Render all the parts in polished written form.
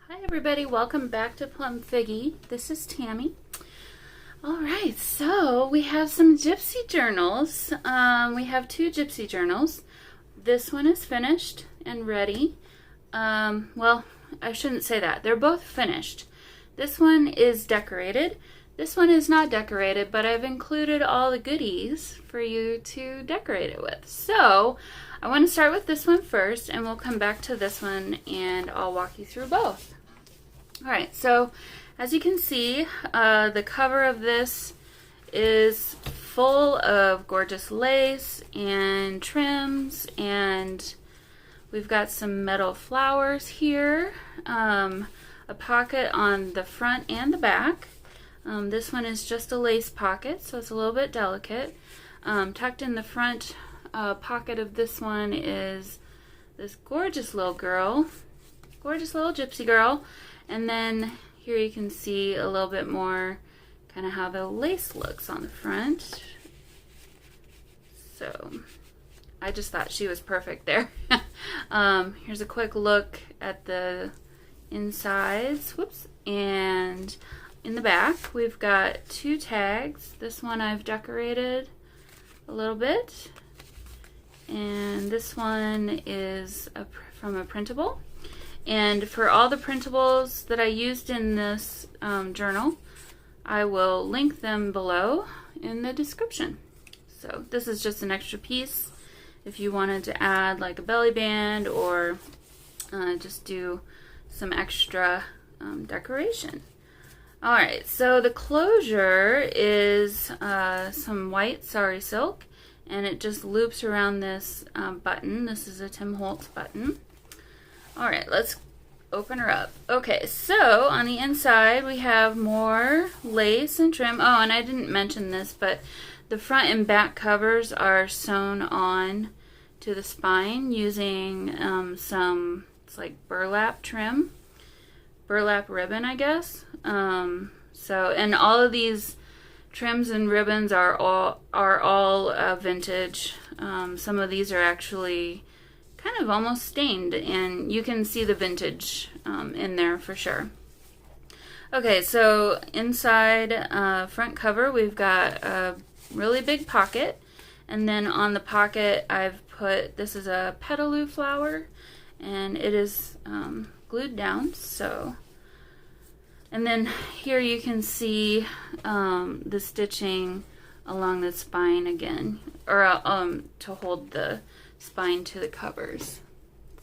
Hi everybody, welcome back to Plum Figgy. This is Tammy. Alright, so we have some Gypsy journals. We have two Gypsy journals. This one is finished and ready. Well, I shouldn't say that. They're both finished. This one is decorated. This one is not decorated, but I've included all the goodies for you to decorate it with. So, I want to start with this one first, and we'll come back to this one, and I'll walk you through both. Alright, so as you can see, the cover of this is full of gorgeous lace and trims, and we've got some metal flowers here, a pocket on the front and the back. This one is just a lace pocket, so it's a little bit delicate. Tucked in the front pocket of this one is this gorgeous little girl, gorgeous little gypsy girl. And then here you can see a little bit more kind of how the lace looks on the front. So I just thought she was perfect there. Here's a quick look at the insides. Whoops. And in the back we've got two tags. This one I've decorated a little bit. And this one is from a printable. And for all the printables that I used in this journal, I will link them below in the description. So this is just an extra piece if you wanted to add like a belly band or just do some extra decoration. Alright, so the closure is some white sari silk, and it just loops around this button. This is a Tim Holtz button. Alright, let's open her up. Okay, so on the inside we have more lace and trim. Oh, and I didn't mention this, but the front and back covers are sewn on to the spine using it's like burlap trim. Burlap ribbon, I guess. And all of these trims and ribbons are all vintage. Some of these are actually kind of almost stained, and you can see the vintage in there for sure. Okay, so inside front cover we've got a really big pocket, and then on the pocket I've put, this is a petaloo flower, and it is glued down. So, and then here you can see the stitching along the spine again, or to hold the spine to the covers.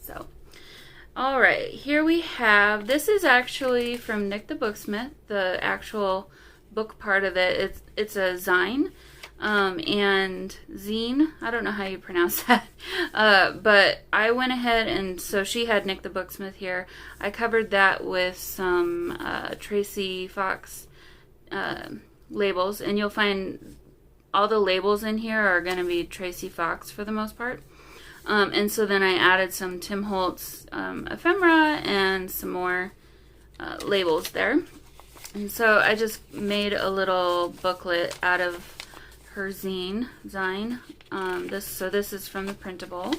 So, alright, here we have, this is actually from Nik the Booksmith, the actual book part of it. It's a Zine and Zine, I don't know how you pronounce that, but I went ahead and, so she had Nik the Booksmith here. I covered that with some Tracy Fox labels, and you'll find all the labels in here are going to be Tracy Fox for the most part. And so then I added some Tim Holtz ephemera and some more labels there. And so I just made a little booklet out of her zine. This is from the printable.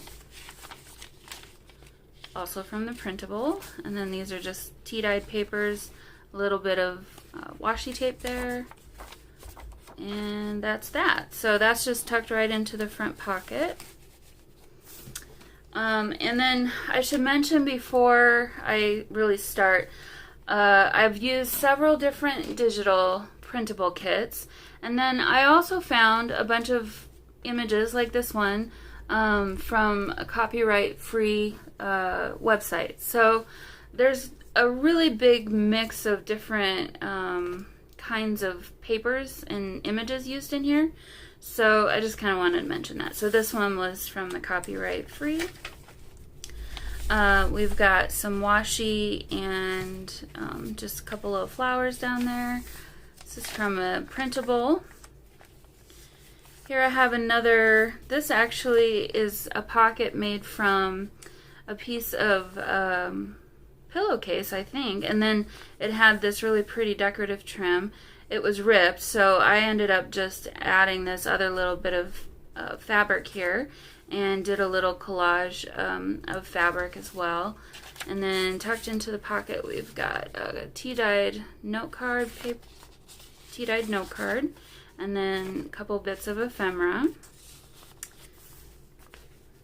Also from the printable. And then these are just tea-dyed papers, a little bit of washi tape there. And that's that. So that's just tucked right into the front pocket. And then I should mention before I really start, I've used several different digital printable kits, and then I also found a bunch of images like this one from a copyright-free website. So there's a really big mix of different kinds of papers and images used in here. So I just kind of wanted to mention that. So this one was from the copyright free. We've got some washi and just a couple of flowers down there. This is from a printable. Here I have another, this actually is a pocket made from a piece of pillowcase, I think, and then it had this really pretty decorative trim. It was ripped, so I ended up just adding this other little bit of fabric here, and did a little collage of fabric as well. And then tucked into the pocket, we've got a tea-dyed note card, and then a couple bits of ephemera.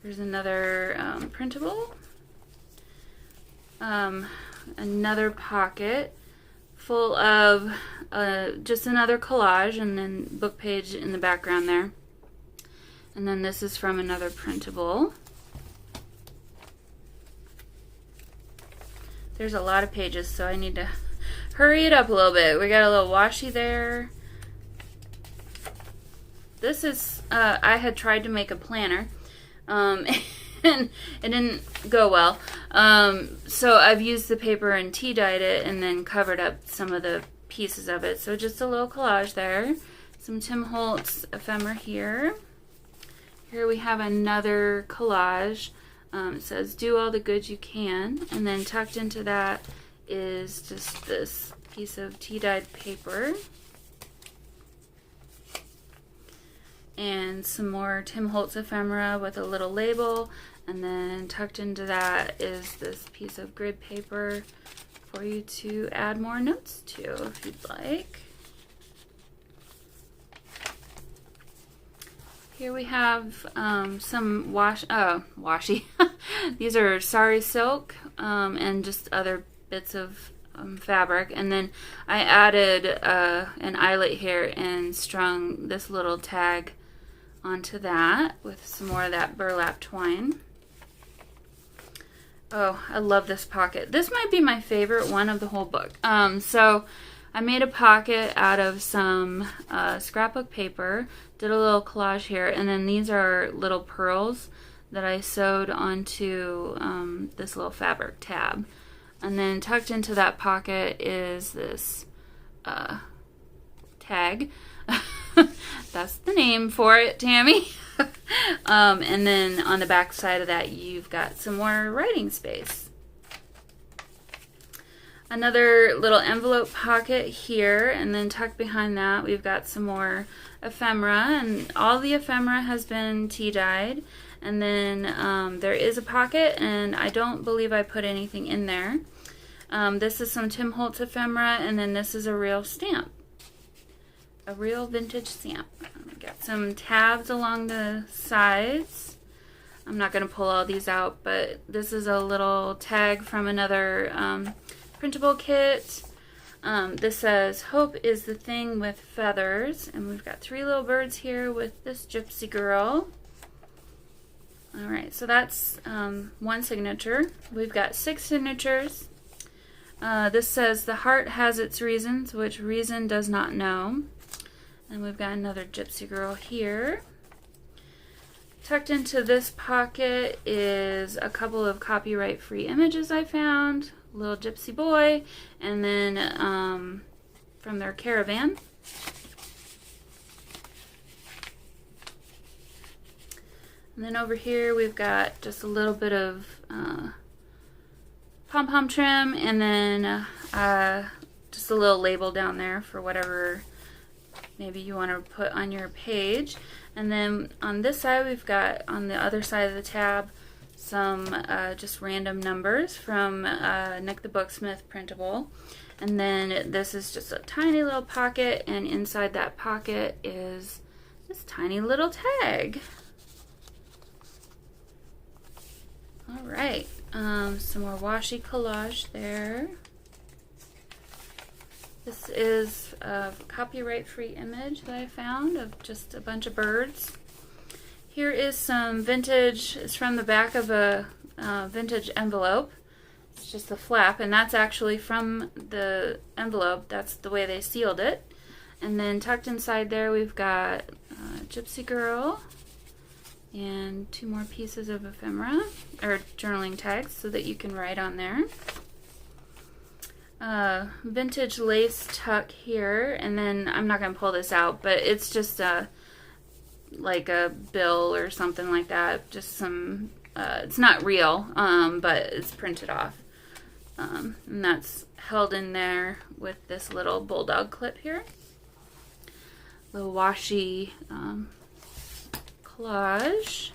There's another printable. Another pocket full of just another collage, and then book page in the background there. And then this is from another printable. There's a lot of pages, so I need to hurry it up a little bit. We got a little washi there. This is, I had tried to make a planner, and it didn't go well. So I've used the paper and tea dyed it and then covered up some of the pieces of it. So just a little collage there. Some Tim Holtz ephemera here. Here we have another collage. It says, do all the good you can. And then tucked into that is just this piece of tea-dyed paper. And some more Tim Holtz ephemera with a little label. And then tucked into that is this piece of grid paper for you to add more notes to if you'd like. Here we have some washi. These are sari silk and just other bits of fabric. And then I added an eyelet here and strung this little tag onto that with some more of that burlap twine. Oh, I love this pocket. This might be my favorite one of the whole book. So I made a pocket out of some scrapbook paper, did a little collage here, and then these are little pearls that I sewed onto this little fabric tab. And then tucked into that pocket is this tag. That's the name for it, Tammy. And then on the back side of that, you've got some more writing space. Another little envelope pocket here, and then tucked behind that we've got some more ephemera, and all the ephemera has been tea dyed. And then there is a pocket, and I don't believe I put anything in there. This is some Tim Holtz ephemera, and then this is a real stamp, a real vintage stamp. We got some tabs along the sides. I'm not going to pull all these out, but this is a little tag from another printable kit. This says, hope is the thing with feathers. And we've got 3 little birds here with this gypsy girl. Alright, so that's one signature. We've got 6 signatures. This says, the heart has its reasons, which reason does not know. And we've got another gypsy girl here. Tucked into this pocket is a couple of copyright-free images I found. Little gypsy boy, and then from their caravan. And then over here we've got just a little bit of pom-pom trim, and then just a little label down there for whatever maybe you want to put on your page. And then on this side we've got, on the other side of the tab, some just random numbers from Nik the Booksmith printable. And then this is just a tiny little pocket, and inside that pocket is this tiny little tag. Alright, some more washi collage there. This is a copyright-free image that I found of just a bunch of birds. Here is some vintage, it's from the back of a vintage envelope. It's just the flap, and that's actually from the envelope. That's the way they sealed it. And then tucked inside there we've got Gypsy Girl and 2 more pieces of ephemera, or journaling tags, so that you can write on there. Vintage lace tuck here, and then I'm not going to pull this out, but it's just like a bill or something like that. Just some, it's not real, but it's printed off. And that's held in there with this little bulldog clip here. Little washi collage.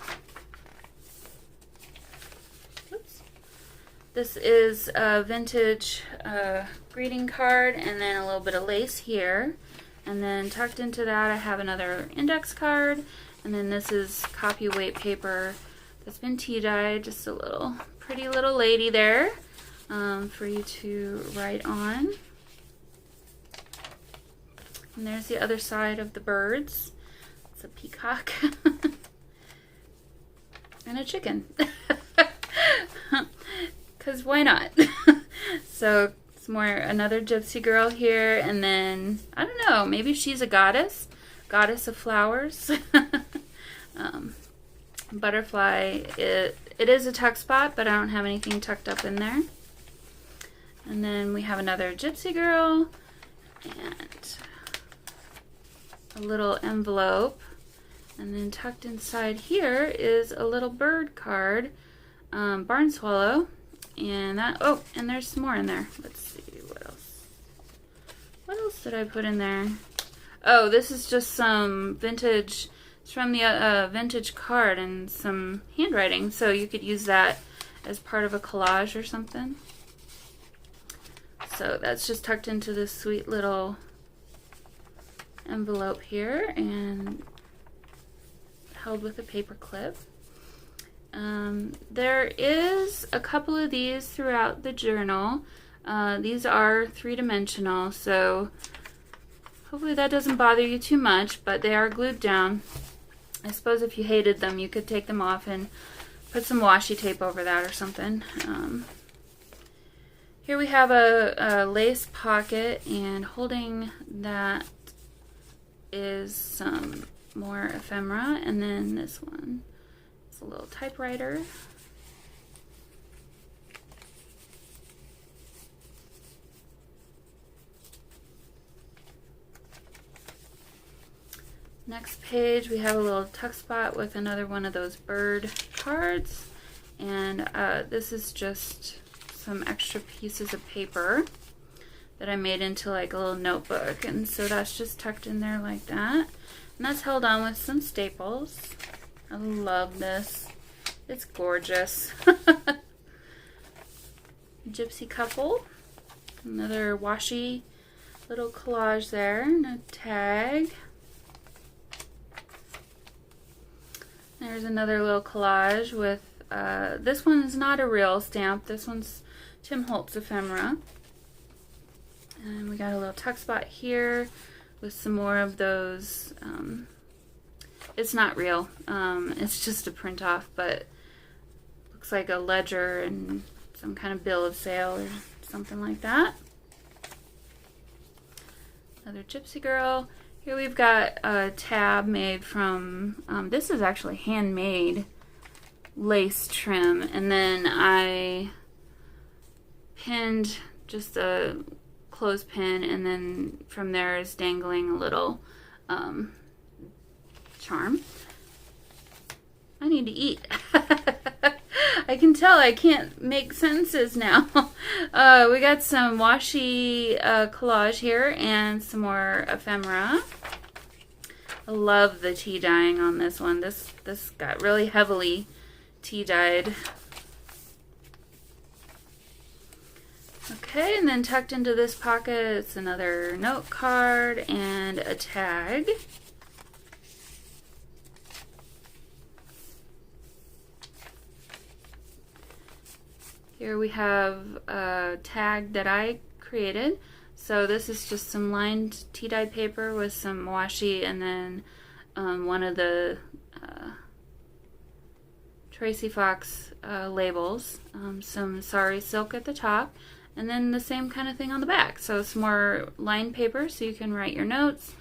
This is a vintage greeting card, and then a little bit of lace here. And then tucked into that I have another index card, and then this is copy weight paper that's been tea dyed, just a little pretty little lady there for you to write on. And there's the other side of the birds. It's a peacock and a chicken. Because why not? So it's more another gypsy girl here, and then I don't know, maybe she's a goddess of flowers. Butterfly. It is a tuck spot, but I don't have anything tucked up in there. And then we have another gypsy girl and a little envelope, and then tucked inside here is a little bird card, barn swallow. And that, oh, and there's some more in there. Let's see, what else? What else did I put in there? Oh, this is just some vintage, it's from the vintage card and some handwriting. So you could use that as part of a collage or something. So that's just tucked into this sweet little envelope here and held with a paper clip. There is a couple of these throughout the journal. These are 3-dimensional, so hopefully that doesn't bother you too much, but they are glued down. I suppose if you hated them, you could take them off and put some washi tape over that or something. Here we have a lace pocket, and holding that is some more ephemera, and then this one. A little typewriter. Next page we have a little tuck spot with another one of those bird cards, and this is just some extra pieces of paper that I made into like a little notebook, and so that's just tucked in there like that, and that's held on with some staples. I love this. It's gorgeous. Gypsy couple. Another washi little collage there, and a tag. There's another little collage with, this one is not a real stamp. This one's Tim Holtz ephemera. And we got a little tuck spot here with some more of those, it's not real. It's just a print off, but looks like a ledger and some kind of bill of sale or something like that. Another gypsy girl. Here we've got a tab made from, this is actually handmade lace trim, and then I pinned just a clothespin, and then from there is dangling a little charm. I need to eat. I can tell I can't make sentences now. We got some washi collage here and some more ephemera. I love the tea dyeing on this one. This got really heavily tea dyed. Okay, and then tucked into this pocket it's another note card and a tag. Here we have a tag that I created. So this is just some lined tea dye paper with some washi, and then one of the Tracy Fox labels, some sari silk at the top, and then the same kind of thing on the back. So some more lined paper so you can write your notes,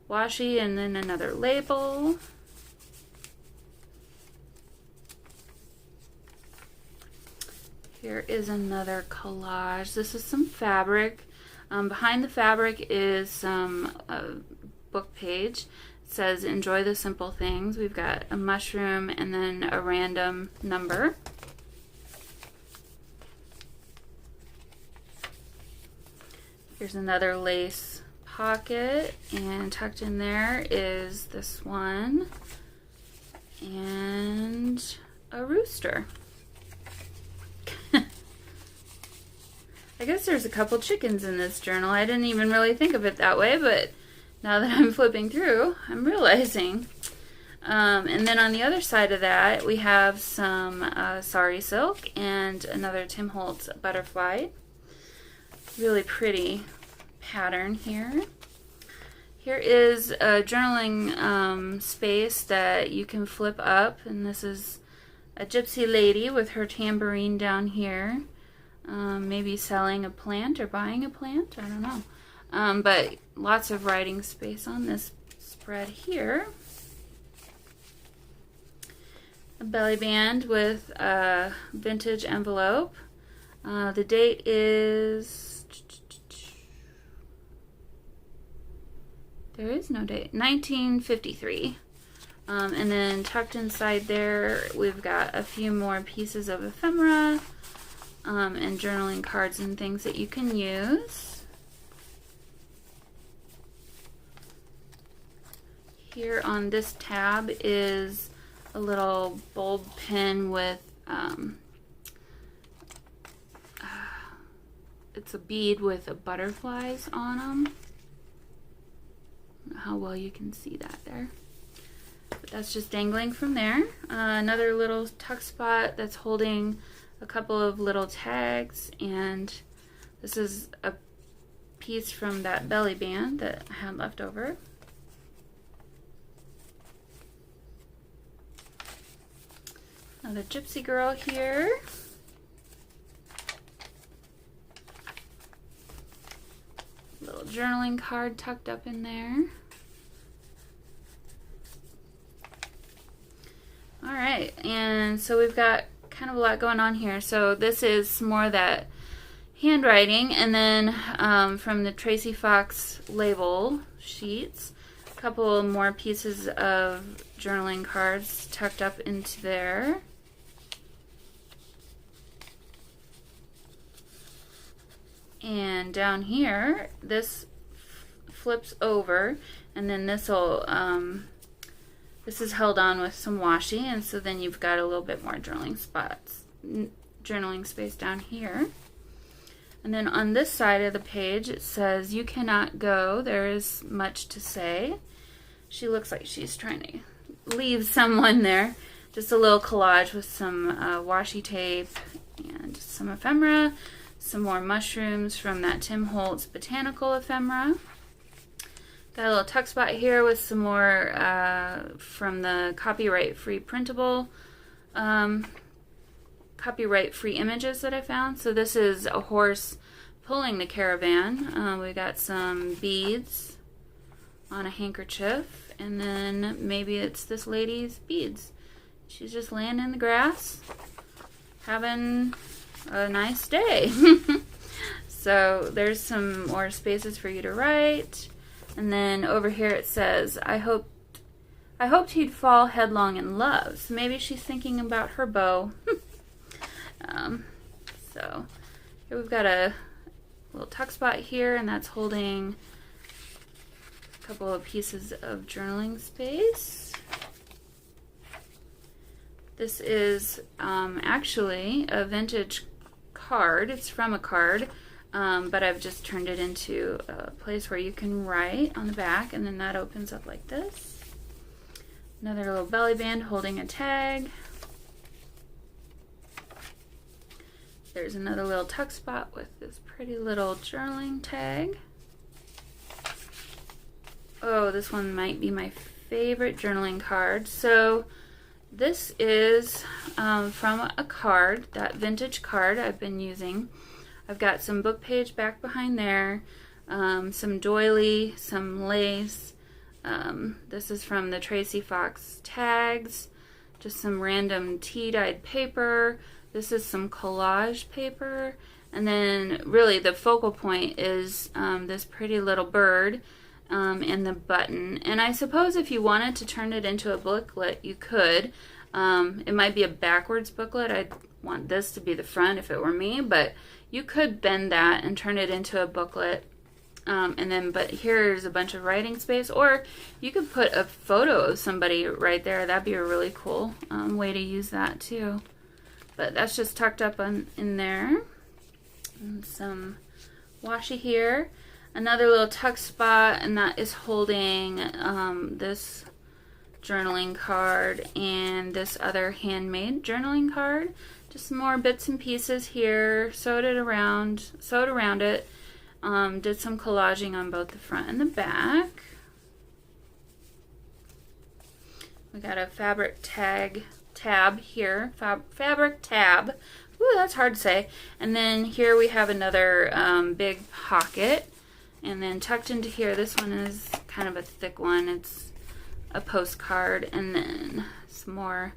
washi, and then another label. Here is another collage. This is some fabric. Behind the fabric is some book page. It says, "Enjoy the simple things." We've got a mushroom and then a random number. Here's another lace pocket, and tucked in there is this one and a rooster. I guess there's a couple chickens in this journal. I didn't even really think of it that way, but now that I'm flipping through, I'm realizing. And then on the other side of that, we have some sari silk and another Tim Holtz butterfly. Really pretty pattern here. Here is a journaling space that you can flip up, and this is a gypsy lady with her tambourine down here. Maybe selling a plant or buying a plant, I don't know. But lots of writing space on this spread here. A belly band with a vintage envelope. The date is... There is no date. 1953. And then tucked inside there, we've got a few more pieces of ephemera and journaling cards and things that you can use. Here on this tab is a little bulb pin with, it's a bead with butterflies on them. How well you can see that there. But that's just dangling from there. Another little tuck spot that's holding a couple of little tags, and this is a piece from that belly band that I had left over. Another gypsy girl here. Little journaling card tucked up in there. Alright, and so we've got kind of a lot going on here. So this is more that handwriting, and then from the Tracy Fox label sheets, a couple more pieces of journaling cards tucked up into there. And down here, this flips over, and then this will, this is held on with some washi, and so then you've got a little bit more journaling space down here. And then on this side of the page, it says, "You cannot go, there is much to say." She looks like she's trying to leave someone there. Just a little collage with some washi tape and some ephemera. Some more mushrooms from that Tim Holtz Botanical ephemera. Got a little tuck spot here with some more from the copyright-free printable, copyright-free images that I found. So this is a horse pulling the caravan. We got some beads on a handkerchief, and then maybe it's this lady's beads. She's just laying in the grass, having a nice day. So there's some more spaces for you to write. And then over here it says, I hoped he'd fall headlong in love. So maybe she's thinking about her beau. So here we've got a little tuck spot here, and that's holding a couple of pieces of journaling space. This is actually a vintage card. It's from a card, but I've just turned it into a place where you can write on the back, and then that opens up like this. Another little belly band holding a tag. There's another little tuck spot with this pretty little journaling tag. Oh, this one might be my favorite journaling card. So this is from a card, that vintage card I've been using. I've got some book page back behind there, some doily, some lace. This is from the Tracy Fox tags, just some random tea-dyed paper. This is some collage paper. And then really the focal point is this pretty little bird and the button. And I suppose if you wanted to turn it into a booklet, you could. It might be a backwards booklet. I'd want this to be the front if it were me, but you could bend that and turn it into a booklet. But here's a bunch of writing space, or you could put a photo of somebody right there. That'd be a really cool way to use that too. But that's just tucked up in there. And some washi here. Another little tuck spot, and that is holding this journaling card and this other handmade journaling card. Just some more bits and pieces here. Sewed around it. Did some collaging on both the front and the back. We got a fabric tab here. Fabric tab. Ooh, that's hard to say. And then here we have another big pocket. And then tucked into here, this one is kind of a thick one. It's a postcard. And then some more,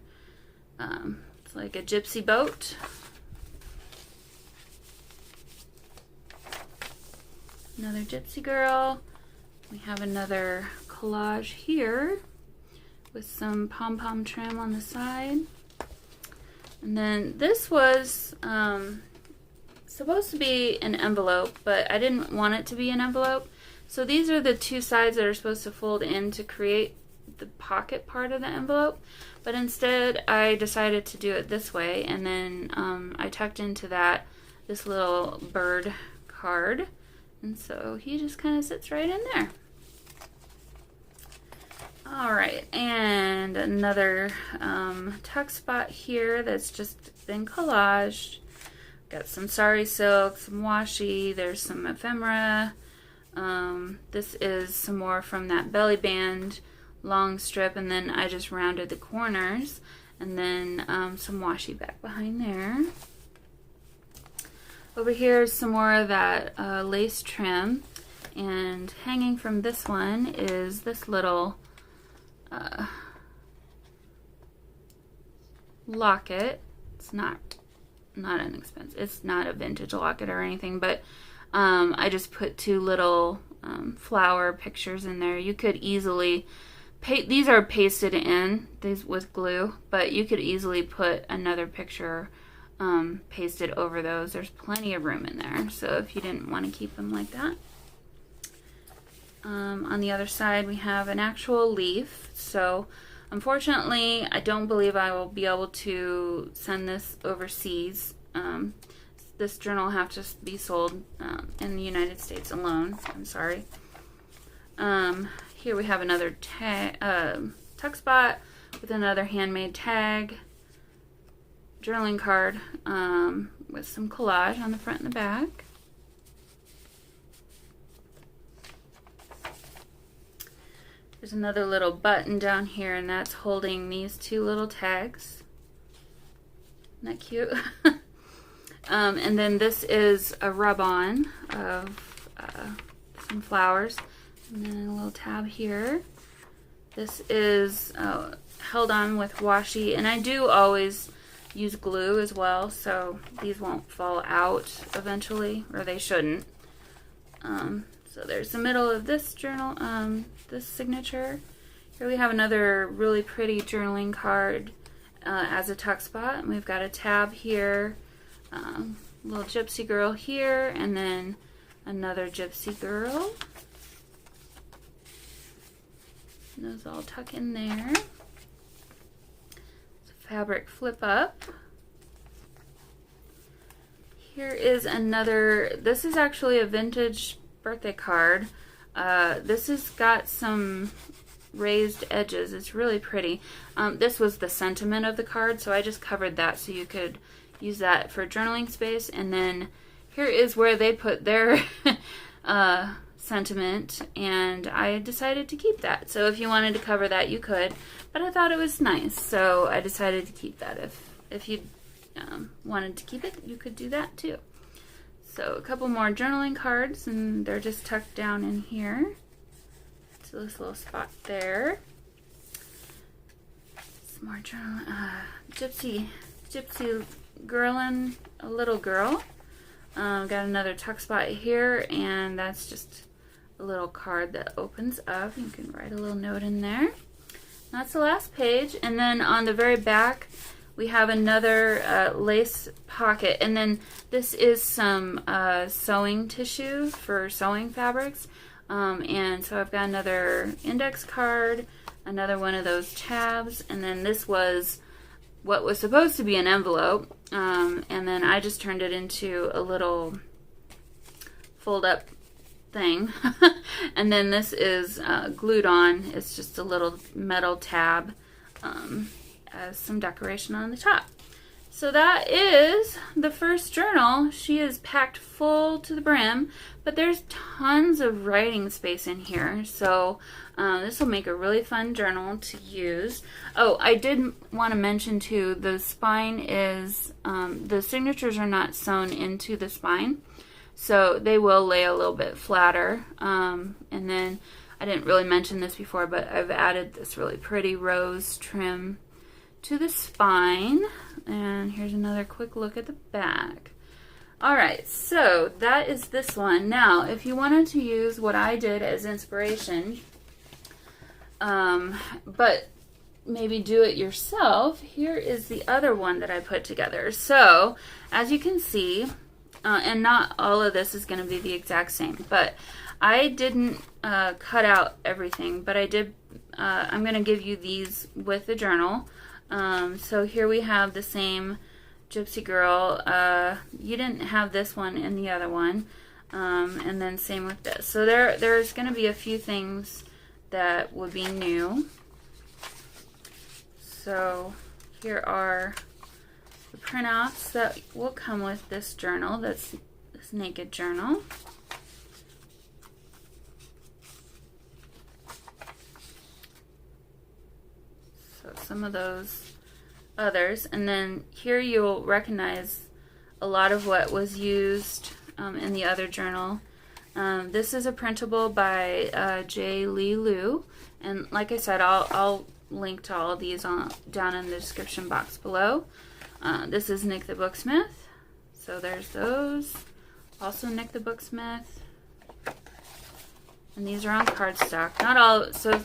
it's like a gypsy boat. Another gypsy girl. We have another collage here with some pom-pom trim on the side. And then this was supposed to be an envelope, but I didn't want it to be an envelope. So these are the two sides that are supposed to fold in to create the pocket part of the envelope. But instead, I decided to do it this way, and then I tucked into that this little bird card. And so he just kind of sits right in there. Alright, and another tuck spot here that's just been collaged. Got some sari silk, some washi, there's some ephemera. This is some more from that belly band long strip, and then I just rounded the corners, and then some washi back behind there. Over here is some more of that lace trim, and hanging from this one is this little locket. It's not inexpensive. It's not a vintage locket or anything, but I just put two little flower pictures in there. You could easily these are pasted in these with glue, but you could easily put another picture pasted over those. There's plenty of room in there, so if you didn't want to keep them like that. On the other side we have an actual leaf. So unfortunately I don't believe I will be able to send this overseas. This journal will have to be sold in the United States alone. I'm sorry. Here we have another tuck spot with another handmade tag, journaling card with some collage on the front and the back. There's another little button down here, and that's holding these two little tags. Isn't that cute? And then this is a rub-on of some flowers. And then a little tab here. This is held on with washi, and I do always use glue as well, so these won't fall out eventually, or they shouldn't. So there's the middle of this journal, this signature. Here we have another really pretty journaling card as a tuck spot, and we've got a tab here, little gypsy girl here, and then another gypsy girl. And those all tuck in there. It's a fabric flip up. Here is another, this is actually a vintage birthday card. This has got some raised edges. It's really pretty. This was the sentiment of the card, so I just covered that so you could use that for journaling space. And then here is where they put their sentiment, and I decided to keep that. So if you wanted to cover that, you could, but I thought it was nice, so I decided to keep that. If you wanted to keep it, you could do that too. So a couple more journaling cards, and they're just tucked down in here. So this little spot there. Some more journal, gypsy girl and a little girl. Got another tuck spot here, and that's just a little card that opens up. You can write a little note in there. That's the last page, and then on the very back we have another lace pocket, and then this is some sewing tissue for sewing fabrics, and so I've got another index card, another one of those tabs, and then this was what was supposed to be an envelope, and then I just turned it into a little fold up thing. And then this is glued on. It's just a little metal tab as some decoration on the top. So that is the first journal. She is packed full to the brim, but there's tons of writing space in here. So this will make a really fun journal to use. Oh, I did want to mention too, the spine is, the signatures are not sewn into the spine. So they will lay a little bit flatter. And then, I didn't really mention this before, but I've added this really pretty rose trim to the spine. And here's another quick look at the back. Alright, so that is this one. Now, if you wanted to use what I did as inspiration, but maybe do it yourself, here is the other one that I put together. So, as you can see, and not all of this is going to be the exact same, but I didn't cut out everything, but I did, I'm going to give you these with the journal. So here we have the same Gypsy girl. You didn't have this one in the other one. And then same with this. So there's going to be a few things that would be new. So here are the printouts that will come with this journal. That's this naked journal. So some of those others, and then here you'll recognize a lot of what was used in the other journal. This is a printable by JLeeLoo, and like I said, I'll link to all of these down in the description box below. This is Nik the Booksmith, so there's those. Also Nik the Booksmith, and these are on cardstock. Not all, so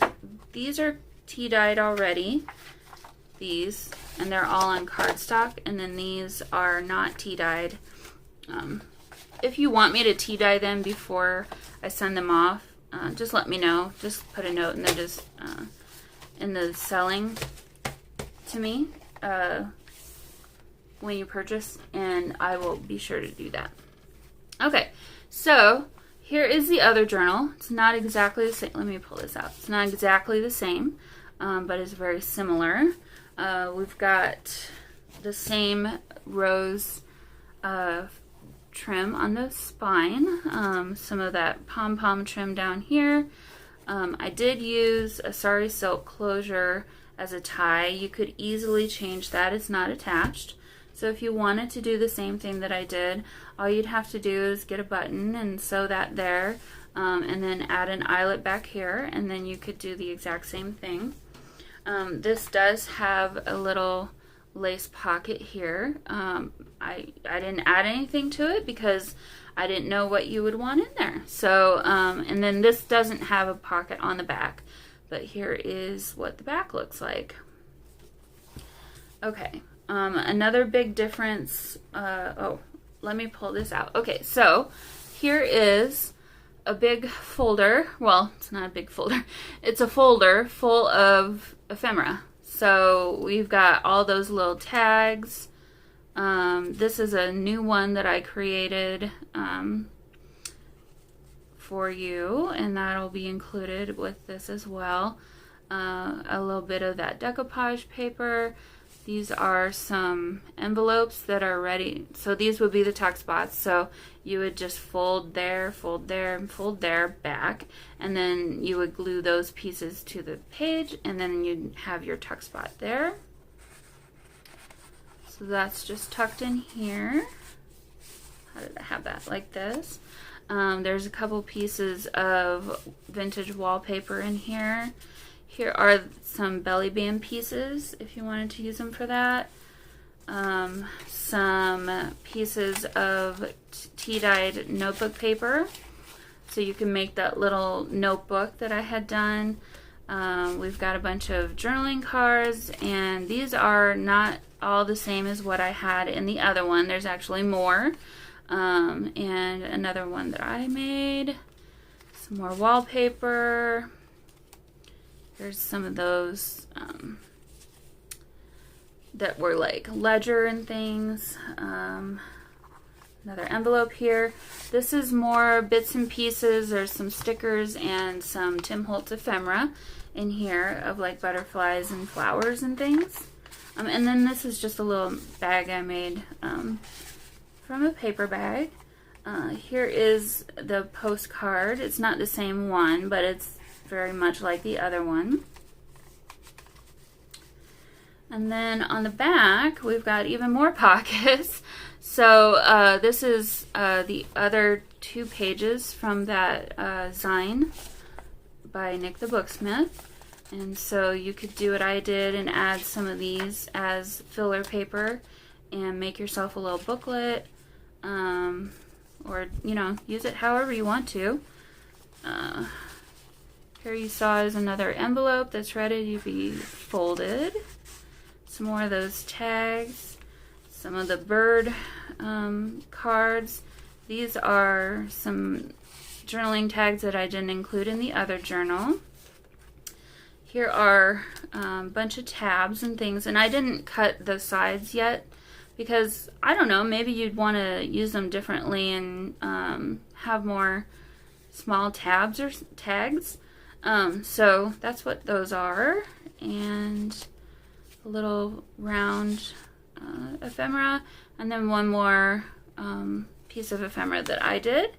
these are tea-dyed already, these, and they're all on cardstock, and then these are not tea-dyed. If you want me to tea-dye them before I send them off, just let me know. Just put a note in the selling to me when you purchase, and I will be sure to do that. Okay, so here is the other journal. It's not exactly the same. Let me pull this out. It's not exactly the same, but it's very similar. We've got the same rose trim on the spine. Some of that pom-pom trim down here. I did use a sari silk closure as a tie. You could easily change that. It's not attached. So if you wanted to do the same thing that I did, all you'd have to do is get a button and sew that there, and then add an eyelet back here, and then you could do the exact same thing. This does have a little lace pocket here. I didn't add anything to it because I didn't know what you would want in there. So, and then this doesn't have a pocket on the back, but here is what the back looks like. Okay, another big difference, oh, let me pull this out. Okay, so here is a big folder. Well, it's not a big folder. It's a folder full of ephemera. So we've got all those little tags. This is a new one that I created for you, and that'll be included with this as well. A little bit of that decoupage paper. These are some envelopes that are ready. So these would be the tuck spots. So you would just fold there, and fold there back, and then you would glue those pieces to the page, and then you'd have your tuck spot there. So that's just tucked in here. How did I have that? Like this. There's a couple pieces of vintage wallpaper in here. Here are some belly band pieces if you wanted to use them for that. Some pieces of tea-dyed notebook paper, so you can make that little notebook that I had done. We've got a bunch of journaling cards, and these are not all the same as what I had in the other one. There's actually more. And another one that I made. Some more wallpaper. There's some of those that were like ledger and things. another envelope here. This is more bits and pieces. There's some stickers and some Tim Holtz ephemera in here of like butterflies and flowers and things. And then this is just a little bag I made from a paper bag. Here is the postcard. It's not the same one, but it's very much like the other one. And then on the back, we've got even more pockets. So this is the other 2 pages from that Zine by Nik the Booksmith. And so you could do what I did and add some of these as filler paper and make yourself a little booklet, or, you know, use it however you want to. Here you saw is another envelope that's ready to be folded. Some more of those tags, some of the bird cards. These are some journaling tags that I didn't include in the other journal. Here are a bunch of tabs and things, and I didn't cut the sides yet because, I don't know, maybe you'd want to use them differently and have more small tabs or tags. So that's what those are, and a little round ephemera, and then one more piece of ephemera that I did.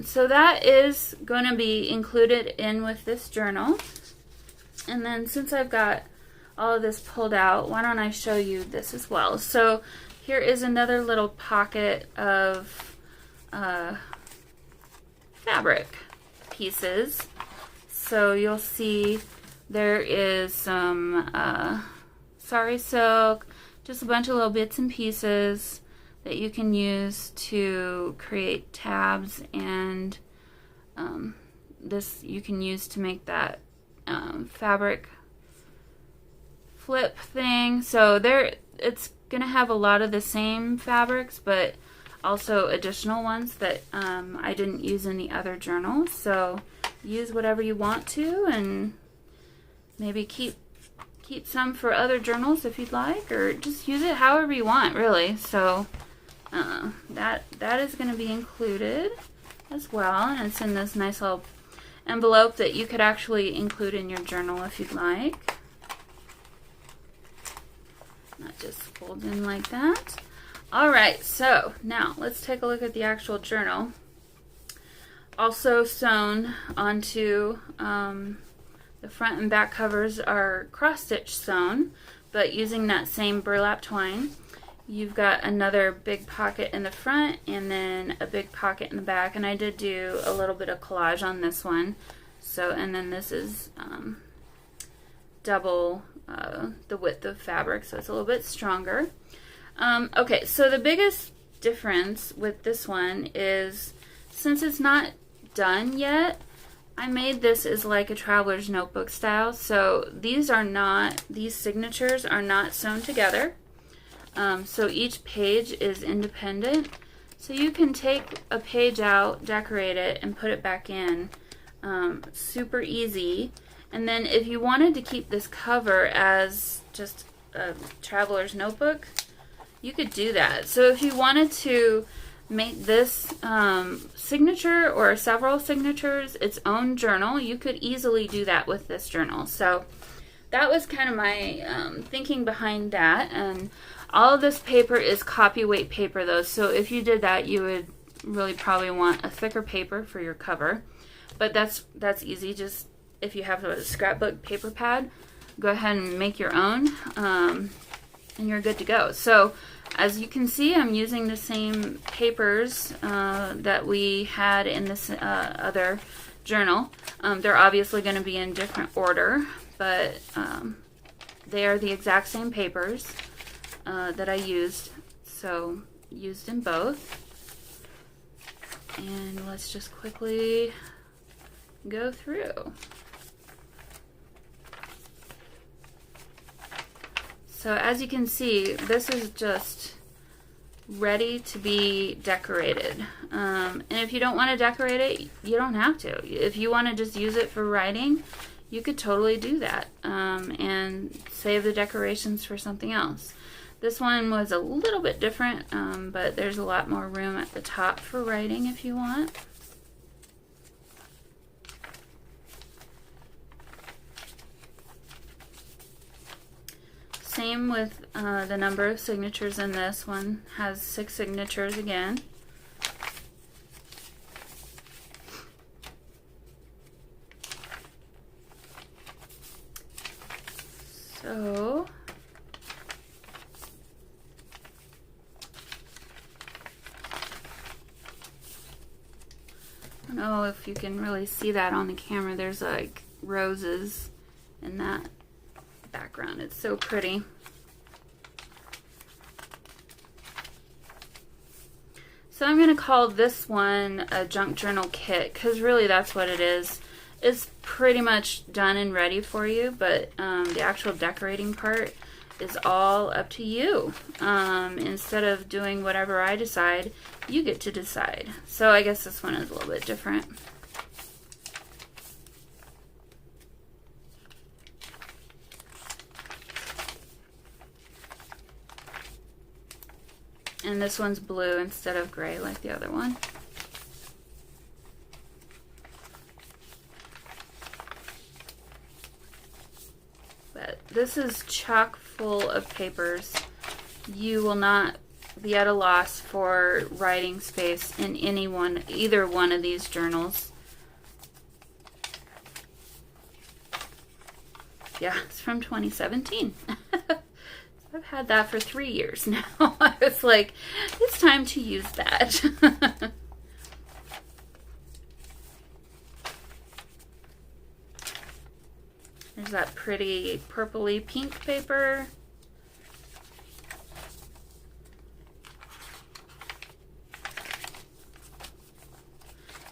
So that is going to be included in with this journal. And then since I've got all of this pulled out, why don't I show you this as well. So here is another little pocket of fabric pieces. So you'll see there is some sari silk, just a bunch of little bits and pieces that you can use to create tabs, and this you can use to make that fabric flip thing. So there, it's gonna have a lot of the same fabrics, but also additional ones that I didn't use in the other journal. So use whatever you want to, and maybe keep some for other journals if you'd like, or just use it however you want, really. So that is going to be included as well, and it's in this nice little envelope that you could actually include in your journal if you'd like. Not just fold in like that. Alright, so now let's take a look at the actual journal. Also sewn onto the front and back covers are cross-stitch sewn, but using that same burlap twine. You've got another big pocket in the front and then a big pocket in the back, and I did do a little bit of collage on this one. So, and then this is double the width of fabric, so it's a little bit stronger. Okay, so the biggest difference with this one is, since it's not done yet, I made this as like a traveler's notebook style. So these signatures are not sewn together. So each page is independent. So you can take a page out, decorate it, and put it back in. Super easy. And then if you wanted to keep this cover as just a traveler's notebook, you could do that. So if you wanted to make this signature or several signatures its own journal, you could easily do that with this journal. So that was kind of my thinking behind that. And all of this paper is copy weight paper though, so if you did that, you would really probably want a thicker paper for your cover. But that's easy. Just if you have a scrapbook paper pad, go ahead and make your own, and you're good to go. So as you can see, I'm using the same papers that we had in this other journal. They're obviously going to be in different order, but they are the exact same papers that I used. So used in both. And let's just quickly go through. So as you can see, this is just ready to be decorated. And if you don't want to decorate it, you don't have to. If you want to just use it for writing, you could totally do that, and save the decorations for something else. This one was a little bit different, but there's a lot more room at the top for writing if you want. Same with the number of signatures in this one. Has 6 signatures again. So I don't know if you can really see that on the camera. There's like roses in that background. It's so pretty. So I'm going to call this one a junk journal kit, because really that's what it is. It's pretty much done and ready for you, but the actual decorating part is all up to you. Instead of doing whatever I decide, you get to decide. So I guess this one is a little bit different. And this one's blue instead of gray like the other one. But this is chock full of papers. You will not be at a loss for writing space in either one of these journals. Yeah, it's from 2017. I've had that for 3 years now. I was like, it's time to use that. There's that pretty purpley pink paper.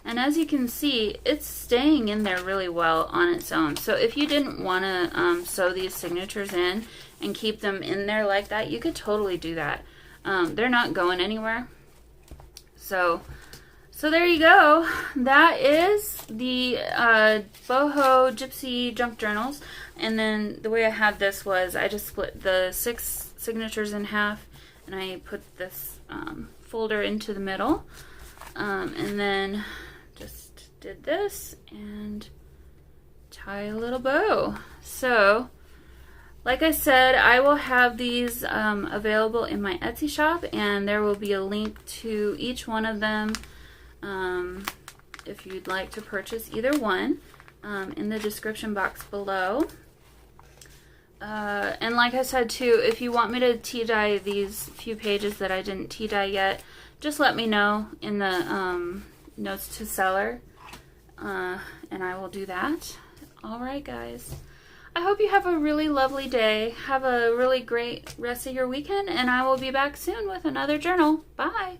And as you can see, it's staying in there really well on its own. So if you didn't want to sew these signatures in and keep them in there like that, you could totally do that. They're not going anywhere. So there you go. That is the Boho Gypsy junk journals. And then the way I had this was I just split the 6 signatures in half, and I put this folder into the middle, and then just did this and tie a little bow. So like I said, I will have these available in my Etsy shop, and there will be a link to each one of them if you'd like to purchase either one in the description box below. And like I said too, if you want me to tea dye these few pages that I didn't tea dye yet, just let me know in the notes to seller, and I will do that. Alright guys, I hope you have a really lovely day. Have a really great rest of your weekend, and I will be back soon with another journal. Bye!